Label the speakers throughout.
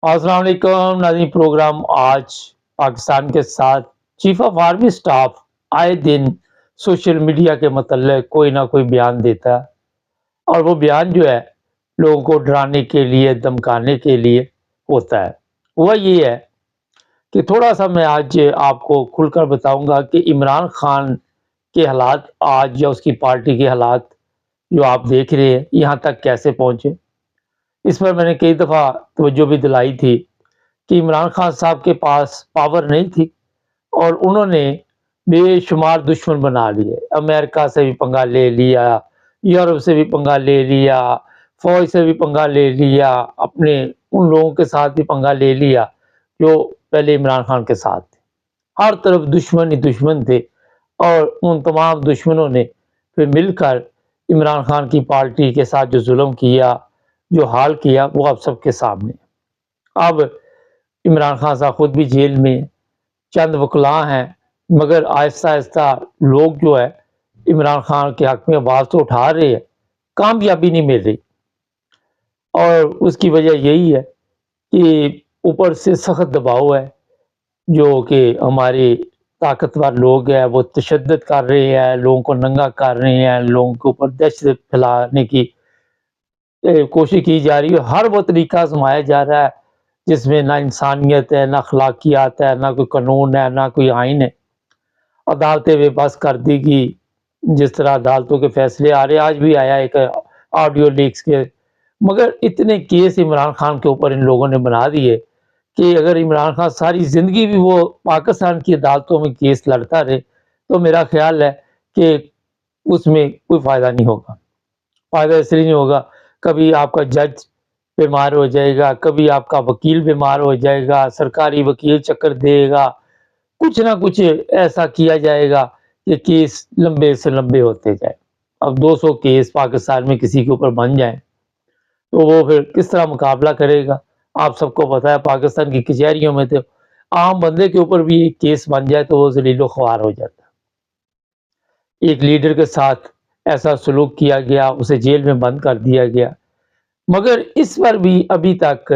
Speaker 1: السلام علیکم ناظرین، پروگرام آج پاکستان کے ساتھ چیف آف آرمی سٹاف آئے دن سوشل میڈیا کے متعلق کوئی نہ کوئی بیان دیتا ہے، اور وہ بیان جو ہے لوگوں کو ڈرانے کے لیے، دمکانے کے لیے ہوتا ہے۔ وہ یہ ہے کہ تھوڑا سا میں آج آپ کو کھل کر بتاؤں گا کہ عمران خان کے حالات آج یا اس کی پارٹی کے حالات جو آپ دیکھ رہے ہیں یہاں تک کیسے پہنچے۔ اس پر میں نے کئی دفعہ توجہ بھی دلائی تھی کہ عمران خان صاحب کے پاس پاور نہیں تھی، اور انہوں نے بے شمار دشمن بنا لیے۔ امریکہ سے بھی پنگا لے لیا، یورپ سے بھی پنگا لے لیا، فوج سے بھی پنگا لے لیا، اپنے ان لوگوں کے ساتھ بھی پنگا لے لیا جو پہلے عمران خان کے ساتھ تھے۔ ہر طرف دشمن ہی دشمن تھے، اور ان تمام دشمنوں نے پھر مل کر عمران خان کی پارٹی کے ساتھ جو ظلم کیا، جو حال کیا، وہ اب سب کے سامنے۔ اب عمران خان صاحب خود بھی جیل میں ہیں، چند وکلاء ہیں، مگر آہستہ آہستہ لوگ جو ہے عمران خان کے حق میں آواز تو اٹھا رہے ہیں، کامیابی نہیں مل رہی۔ اور اس کی وجہ یہی ہے کہ اوپر سے سخت دباؤ ہے، جو کہ ہمارے طاقتور لوگ ہیں وہ تشدد کر رہے ہیں، لوگوں کو ننگا کر رہے ہیں، لوگوں کے اوپر دہشت پھیلانے کی کوشش کی جا رہی ہے۔ ہر وہ طریقہ آزمایا جا رہا ہے جس میں نہ انسانیت ہے، نہ اخلاقیات ہے، نہ کوئی قانون ہے، نہ کوئی آئین ہے۔ عدالتیں بے بس کر دی گی، جس طرح عدالتوں کے فیصلے آ رہے ہیں، آج بھی آیا ایک آڈیو لیکس کے، مگر اتنے کیس عمران خان کے اوپر ان لوگوں نے بنا دیے کہ اگر عمران خان ساری زندگی بھی وہ پاکستان کی عدالتوں میں کیس لڑتا رہے تو میرا خیال ہے کہ اس میں کوئی فائدہ نہیں ہوگا۔ فائدہ اس لیے نہیں ہوگا، کبھی آپ کا جج بیمار ہو جائے گا، کبھی آپ کا وکیل بیمار ہو جائے گا، سرکاری وکیل چکر دے گا، کچھ نہ کچھ ایسا کیا جائے گا کہ کیس لمبے سے لمبے ہوتے جائیں۔ اب 200 کیس پاکستان میں کسی کے اوپر بن جائیں تو وہ پھر کس طرح مقابلہ کرے گا؟ آپ سب کو پتا ہے پاکستان کی کچہریوں میں تو عام بندے کے اوپر بھی ایک کیس بن جائے تو وہ ذلیل و خوار ہو جاتا ہے۔ ایک لیڈر کے ساتھ ایسا سلوک کیا گیا، اسے جیل میں بند کر دیا گیا، مگر اس پر بھی ابھی تک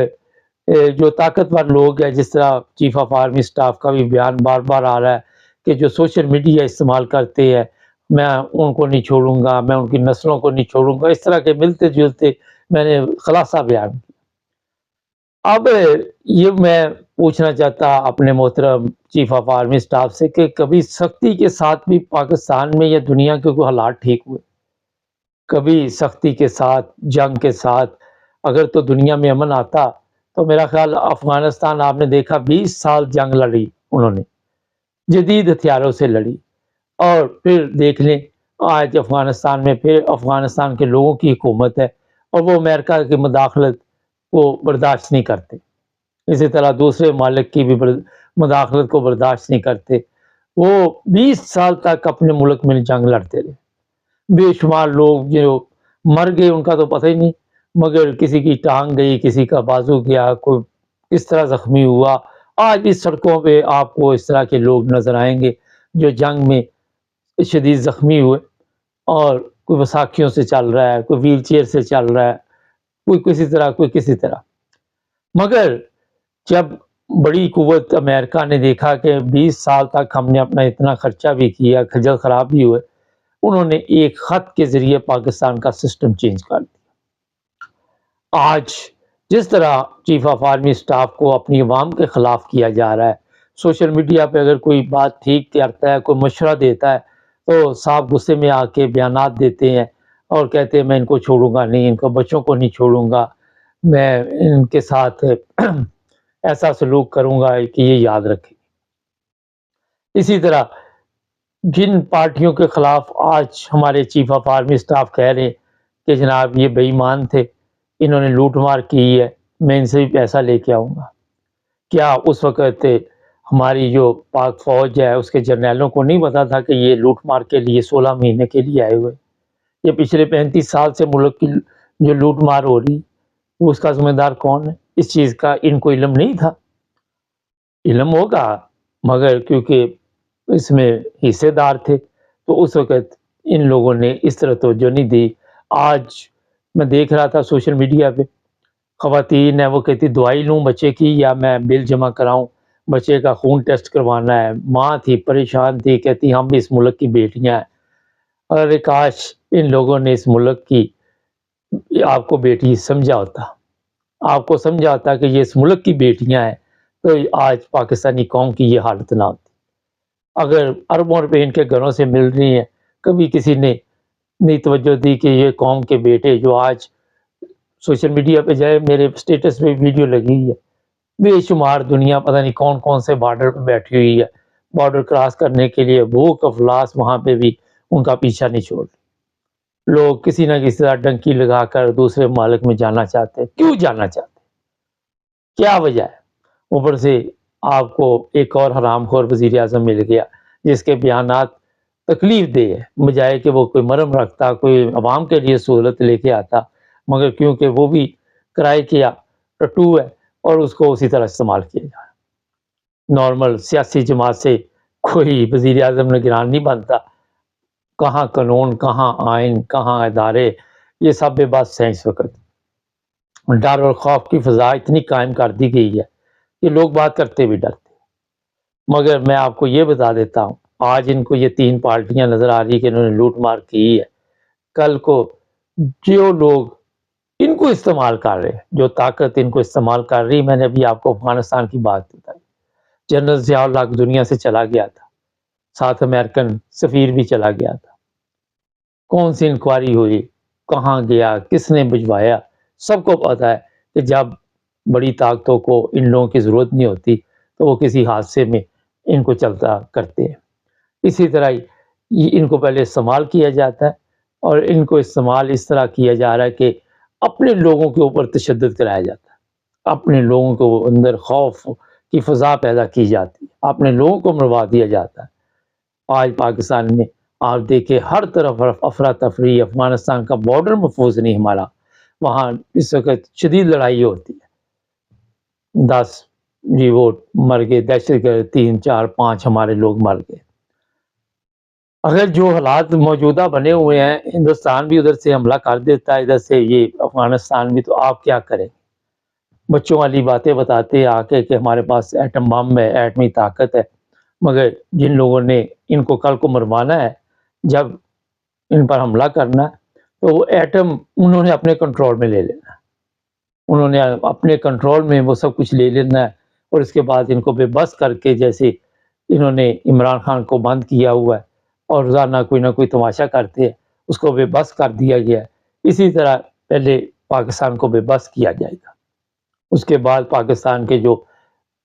Speaker 1: جو طاقتور لوگ ہیں، جس طرح چیف آف آرمی سٹاف کا بھی بیان بار بار آ رہا ہے کہ جو سوشل میڈیا استعمال کرتے ہیں میں ان کو نہیں چھوڑوں گا، میں ان کی نسلوں کو نہیں چھوڑوں گا، اس طرح کے ملتے جلتے میں نے خلاصہ بیان کیا۔ اب یہ میں پوچھنا چاہتا اپنے محترم چیف آف آرمی سٹاف سے کہ کبھی سختی کے ساتھ بھی پاکستان میں یا دنیا کے کوئی حالات ٹھیک ہوئے؟ کبھی سختی کے ساتھ، جنگ کے ساتھ اگر تو دنیا میں امن آتا تو میرا خیال افغانستان آپ نے دیکھا 20 سال جنگ لڑی، انہوں نے جدید ہتھیاروں سے لڑی، اور پھر دیکھ لیں آج افغانستان میں پھر افغانستان کے لوگوں کی حکومت ہے، اور وہ امریکہ کی مداخلت کو برداشت نہیں کرتے، اسی طرح دوسرے ممالک کی بھی مداخلت کو برداشت نہیں کرتے۔ وہ 20 سال تک اپنے ملک میں جنگ لڑتے رہے، بے شمار لوگ جو مر گئے ان کا تو پتہ ہی نہیں، مگر کسی کی ٹانگ گئی، کسی کا بازو گیا، کوئی کس طرح زخمی ہوا۔ آج بھی سڑکوں پہ آپ کو اس طرح کے لوگ نظر آئیں گے جو جنگ میں شدید زخمی ہوئے، اور کوئی وساکھیوں سے چل رہا ہے، کوئی ویل چیئر سے چل رہا ہے، کوئی کسی طرح، کوئی کسی طرح۔ مگر جب بڑی قوت امریکہ نے دیکھا کہ 20 سال تک ہم نے اپنا اتنا خرچہ بھی کیا، کھجل خراب بھی ہوئے، انہوں نے ایک خط کے ذریعے پاکستان کا سسٹم چینج کر دیا۔ آج جس طرح چیف آف آرمی سٹاف کو اپنی عوام کے خلاف کیا جا رہا ہے، سوشل میڈیا پہ اگر کوئی بات ٹھیک کرتا ہے، کوئی مشورہ دیتا ہے تو صاحب غصے میں آ کے بیانات دیتے ہیں اور کہتے ہیں میں ان کو چھوڑوں گا نہیں، ان کو بچوں کو نہیں چھوڑوں گا، میں ان کے ساتھ ایسا سلوک کروں گا کہ یہ یاد رکھیں۔ اسی طرح جن پارٹیوں کے خلاف آج ہمارے چیف آف آرمی سٹاف کہہ رہے ہیں کہ جناب یہ بے ایمان تھے، انہوں نے لوٹ مار کی ہے، میں ان سے بھی پیسہ لے کے آؤں گا، کیا اس وقت ہماری جو پاک فوج ہے اس کے جرنیلوں کو نہیں پتا تھا کہ یہ لوٹ مار کے لیے 16 مہینے کے لیے آئے ہوئے؟ یہ پچھلے 35 سال سے ملک کی جو لوٹ مار ہو رہی، وہ اس کا ذمہ دار کون ہے؟ اس چیز کا ان کو علم نہیں تھا؟ علم ہوگا، مگر کیونکہ اس میں حصے دار تھے تو اس وقت ان لوگوں نے اس طرح توجہ نہیں دی۔ آج میں دیکھ رہا تھا سوشل میڈیا پہ خواتین ہیں وہ کہتی دوائی لوں بچے کی یا میں بل جمع کراؤں، بچے کا خون ٹیسٹ کروانا ہے۔ ماں تھی پریشان تھی، کہتی ہم بھی اس ملک کی بیٹیاں ہیں، ارے کاش ان لوگوں نے اس ملک کی آپ کو بیٹی سمجھا ہوتا، آپ کو سمجھا ہوتا کہ یہ اس ملک کی بیٹیاں ہیں تو آج پاکستانی قوم کی یہ حالت نہ ہوتی۔ اگر اربوں روپے ان کے گھروں سے مل رہی ہیں، کبھی کسی نے نہیں توجہ دی کہ یہ قوم کے بیٹے جو آج سوشل میڈیا پہ جائے، میرے سٹیٹس پہ ویڈیو لگی ہوئی ہے، بے شمار دنیا پتہ نہیں کون کون سے بارڈر پہ بیٹھی ہوئی ہے، بارڈر کراس کرنے کے لیے بھوک افلاس وہاں پہ بھی ان کا پیچھا نہیں چھوڑ رہی۔ لوگ کسی نہ کسی طرح ڈنکی لگا کر دوسرے ممالک میں جانا چاہتے ہیں۔ کیوں جانا چاہتے ہیں؟ کیا وجہ ہے؟ اوپر سے آپ کو ایک اور حرام خور وزیر اعظم مل گیا جس کے بیانات تکلیف دہ ہے، بجائے کہ وہ کوئی مرم رکھتا، کوئی عوام کے لیے سہولت لے کے آتا، مگر کیونکہ وہ بھی کرائے کیا ٹٹو ہے اور اس کو اسی طرح استعمال کیا جائے۔ نارمل سیاسی جماعت سے کوئی وزیر اعظم نگران نہیں بنتا، کہاں قانون، کہاں آئین، کہاں ادارے، یہ سب بے بس ہیں اس وقت۔ ڈر اور خوف کی فضا اتنی قائم کر دی گئی ہے کہ لوگ بات کرتے بھی ڈرتے۔ مگر میں آپ کو یہ بتا دیتا ہوں، آج ان کو یہ تین پارٹیاں نظر آ رہی کہ انہوں نے لوٹ مار کی ہے، کل کو جو لوگ ان کو استعمال کر رہے ہیں، جو طاقت ان کو استعمال کر رہی، میں نے ابھی آپ کو افغانستان کی بات بتائی، جنرل ضیاء الحق دنیا سے چلا گیا تھا، ساتھ امریکن سفیر بھی چلا گیا تھا، کون سی انکوائری ہوئی، کہاں گیا، کس نے بھجوایا، سب کو پتا ہے کہ جب بڑی طاقتوں کو ان لوگوں کی ضرورت نہیں ہوتی تو وہ کسی حادثے میں ان کو چلتا کرتے ہیں۔ اسی طرح ان کو پہلے استعمال کیا جاتا ہے اور ان کو استعمال اس طرح کیا جا رہا ہے کہ اپنے لوگوں کے اوپر تشدد کرایا جاتا ہے، اپنے لوگوں کو اندر خوف کی فضا پیدا کی جاتی ہے، اپنے لوگوں کو مروا دیا جاتا ہے۔ آج پاکستان میں آپ دیکھیں ہر طرف افراتفری، افغانستان کا بارڈر محفوظ نہیں ہمارا، وہاں اس وقت شدید لڑائی ہوتی ہے، 10 جی وہ مر گئے، دہشت گرد 3 4 5 ہمارے لوگ مر گئے۔ اگر جو حالات موجودہ بنے ہوئے ہیں، ہندوستان بھی ادھر سے حملہ کر دیتا ہے، ادھر سے یہ افغانستان بھی، تو آپ کیا کریں؟ بچوں والی باتیں بتاتے آ کے کہ ہمارے پاس ایٹم بم ہے، ایٹمی طاقت ہے، مگر جن لوگوں نے ان کو کل کو مروانا ہے، جب ان پر حملہ کرنا ہے تو وہ ایٹم انہوں نے اپنے کنٹرول میں لے لینا ہے، انہوں نے اپنے کنٹرول میں وہ سب کچھ لے لینا ہے، اور اس کے بعد ان کو بے بس کر کے، جیسے انہوں نے عمران خان کو بند کیا ہوا ہے اور روزانہ کوئی نہ کوئی تماشا کرتے ہیں، اس کو بے بس کر دیا گیا ہے، اسی طرح پہلے پاکستان کو بے بس کیا جائے گا، اس کے بعد پاکستان کے جو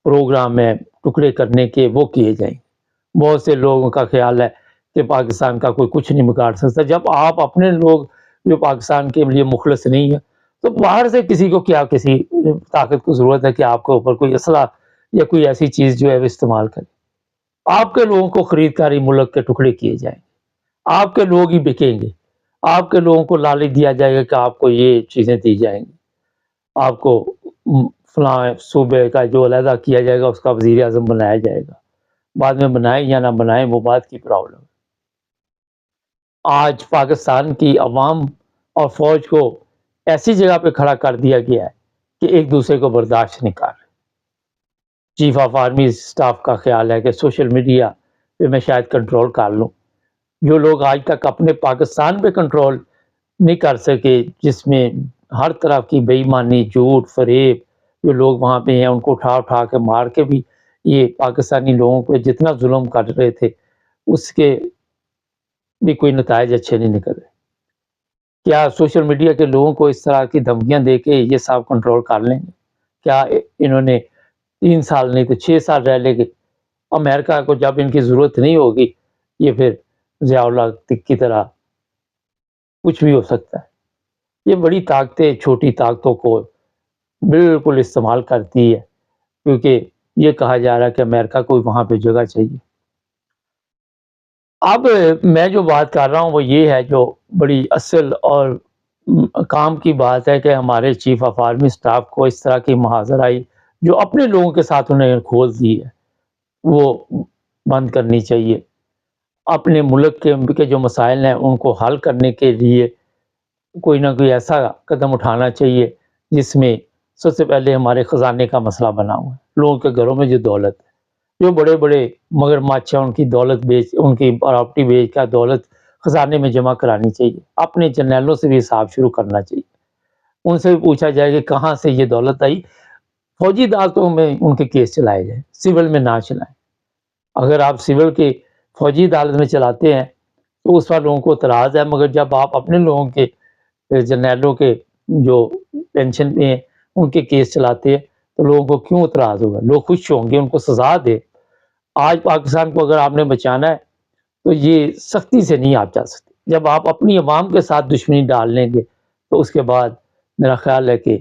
Speaker 1: پروگرام ہیں ٹکڑے کرنے کے وہ کیے جائیں گے۔ بہت سے لوگوں کا خیال ہے کہ پاکستان کا کوئی کچھ نہیں بگاڑ سکتا، جب آپ اپنے لوگ جو پاکستان کے لیے مخلص نہیں ہیں تو باہر سے کسی کو کیا، کسی طاقت کو ضرورت ہے کہ آپ کے اوپر کوئی اسلحہ یا کوئی ایسی چیز جو ہے وہ استعمال کرے؟ آپ کے لوگوں کو خرید کاری ملک کے ٹکڑے کیے جائیں گے، آپ کے لوگ ہی بکیں گے، آپ کے لوگوں کو لالچ دیا جائے گا کہ آپ کو یہ چیزیں دی جائیں گی، آپ کو فلاں صوبے کا جو علیحدہ کیا جائے گا اس کا وزیر اعظم بنایا جائے گا، بعد میں بنائیں یا نہ بنائیں وہ بات کی پرابلم۔ آج پاکستان کی عوام اور فوج کو ایسی جگہ پہ کھڑا کر دیا گیا ہے کہ ایک دوسرے کو برداشت نہیں کر رہے۔ چیف آف آرمی سٹاف کا خیال ہے کہ سوشل میڈیا پہ میں شاید کنٹرول کر لوں، جو لوگ آج تک اپنے پاکستان پہ کنٹرول نہیں کر سکے، جس میں ہر طرح کی بے ایمانی، جھوٹ، فریب، جو لوگ وہاں پہ ہیں ان کو اٹھا اٹھا کے مار کے بھی یہ پاکستانی لوگوں پہ جتنا ظلم کر رہے تھے اس کے بھی کوئی نتائج اچھے نہیں نکل رہے۔ کیا سوشل میڈیا کے لوگوں کو اس طرح کی دھمکیاں دے کے یہ سب کنٹرول کر لیں گے؟ کیا انہوں نے 3 سال نہیں تو 6 سال رہ لے گے؟ امریکہ کو جب ان کی ضرورت نہیں ہوگی، یہ پھر ضیاء الحق کی طرح کچھ بھی ہو سکتا ہے۔ یہ بڑی طاقتیں چھوٹی طاقتوں کو بالکل استعمال کرتی ہے، کیونکہ یہ کہا جا رہا ہے کہ امریکہ کو وہاں پہ جگہ چاہیے۔ اب میں جو بات کر رہا ہوں وہ یہ ہے، جو بڑی اصل اور کام کی بات ہے، کہ ہمارے چیف آف آرمی سٹاف کو اس طرح کی محاذر آئی جو اپنے لوگوں کے ساتھ انہیں کھول دی ہے، وہ بند کرنی چاہیے۔ اپنے ملک کے جو مسائل ہیں ان کو حل کرنے کے لیے کوئی نہ کوئی ایسا قدم اٹھانا چاہیے جس میں سب سے پہلے ہمارے خزانے کا مسئلہ بنا ہوا ہے، لوگوں کے گھروں میں جو دولت ہے، جو بڑے بڑے مگر ماچھا ان کی دولت بیچ، ان کی پراپرٹی بیچ کا دولت خزانے میں جمع کرانی چاہیے، اپنے جرنیلوں سے بھی حساب شروع کرنا چاہیے، ان سے بھی پوچھا جائے کہ کہاں سے یہ دولت آئی، فوجی عدالتوں میں ان کے کیس چلائے جائیں، سول میں نہ چلائیں۔ اگر آپ سول کے فوجی عدالت میں چلاتے ہیں تو اس پر لوگوں کو اعتراض ہے، مگر جب آپ اپنے لوگوں کے جرنیلوں کے جو پینشن پہ ہیں ان کے کیس چلاتے ہیں تو لوگوں کو کیوں اعتراض ہوگا؟ لوگ خوش ہوں گے، ان کو سزا دے۔ آج پاکستان کو اگر آپ نے بچانا ہے تو یہ سختی سے نہیں آپ جا سکتے، جب آپ اپنی عوام کے ساتھ دشمنی ڈال لیں گے تو اس کے بعد میرا خیال ہے کہ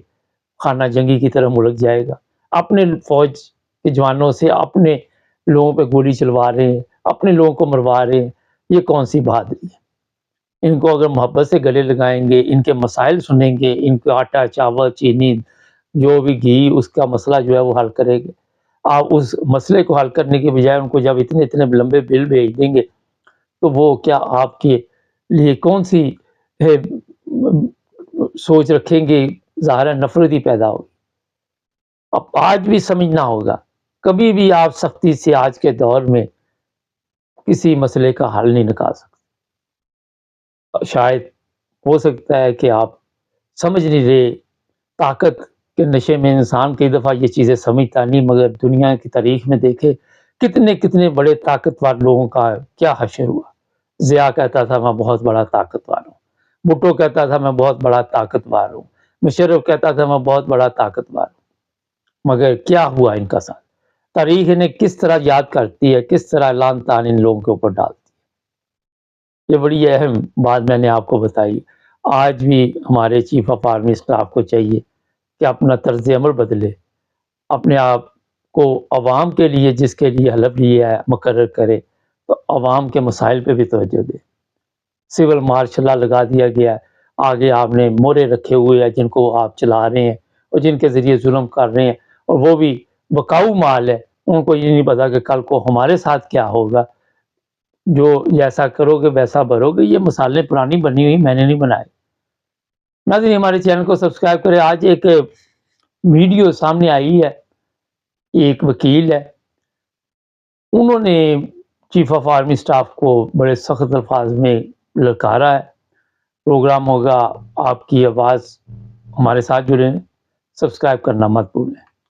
Speaker 1: خانہ جنگی کی طرح ملک جائے گا۔ اپنے فوج کے جوانوں سے اپنے لوگوں پہ گولی چلوا رہے ہیں، اپنے لوگوں کو مروا رہے ہیں، یہ کون سی بہادری ہے؟ ان کو اگر محبت سے گلے لگائیں گے، ان کے مسائل سنیں گے، ان کو آٹا چاول چینی جو بھی گھی اس کا مسئلہ جو ہے وہ حل کرے گے، آپ اس مسئلے کو حل کرنے کے بجائے ان کو جب اتنے اتنے لمبے بل بھیج دیں گے تو وہ کیا آپ کے لیے کون سی سوچ رکھیں گے؟ ظاہر ہے نفرت ہی پیدا ہوگی۔ اب آج بھی سمجھنا ہوگا، کبھی بھی آپ سختی سے آج کے دور میں کسی مسئلے کا حل نہیں نکال سکتے۔ شاید ہو سکتا ہے کہ آپ سمجھ نہیں رہے، طاقت کے نشے میں انسان کئی دفعہ یہ چیزیں سمجھتا نہیں، مگر دنیا کی تاریخ میں دیکھے کتنے کتنے بڑے طاقتور لوگوں کا کیا حشر ہوا۔ ضیاء کہتا تھا میں بہت بڑا طاقتور ہوں، بھٹو کہتا تھا میں بہت بڑا طاقتور ہوں، مشرف کہتا تھا میں بہت بڑا طاقتور ہوں، مگر کیا ہوا ان کا ساتھ؟ تاریخ انہیں کس طرح یاد کرتی ہے، کس طرح لعن طعن ان لوگوں کے اوپر ڈالتی ہے۔ یہ بڑی اہم بات میں نے آپ کو بتائی۔ آج بھی ہمارے چیف آف آرمی اسٹاف کو چاہیے کہ اپنا طرز عمل بدلے، اپنے آپ کو عوام کے لیے جس کے لیے حلف لیا ہے مقرر کرے تو عوام کے مسائل پہ بھی توجہ دے۔ سول مارشل لا لگا دیا گیا ہے، آگے آپ نے مورے رکھے ہوئے ہیں جن کو آپ چلا رہے ہیں اور جن کے ذریعے ظلم کر رہے ہیں، اور وہ بھی بکاؤ مال ہے، ان کو یہ نہیں پتا کہ کل کو ہمارے ساتھ کیا ہوگا۔ جو جیسا کرو گے ویسا بھرو گے، یہ مثالیں پرانی بنی ہوئی، میں نے نہیں بنائے۔ ناظرین ہمارے چینل کو سبسکرائب کریں۔ آج ایک ویڈیو سامنے آئی ہے، ایک وکیل ہے، انہوں نے چیف آف آرمی سٹاف کو بڑے سخت الفاظ میں للکارا ہے۔ پروگرام ہوگا آپ کی آواز، ہمارے ساتھ جڑیں، سبسکرائب کرنا مت بھولیں۔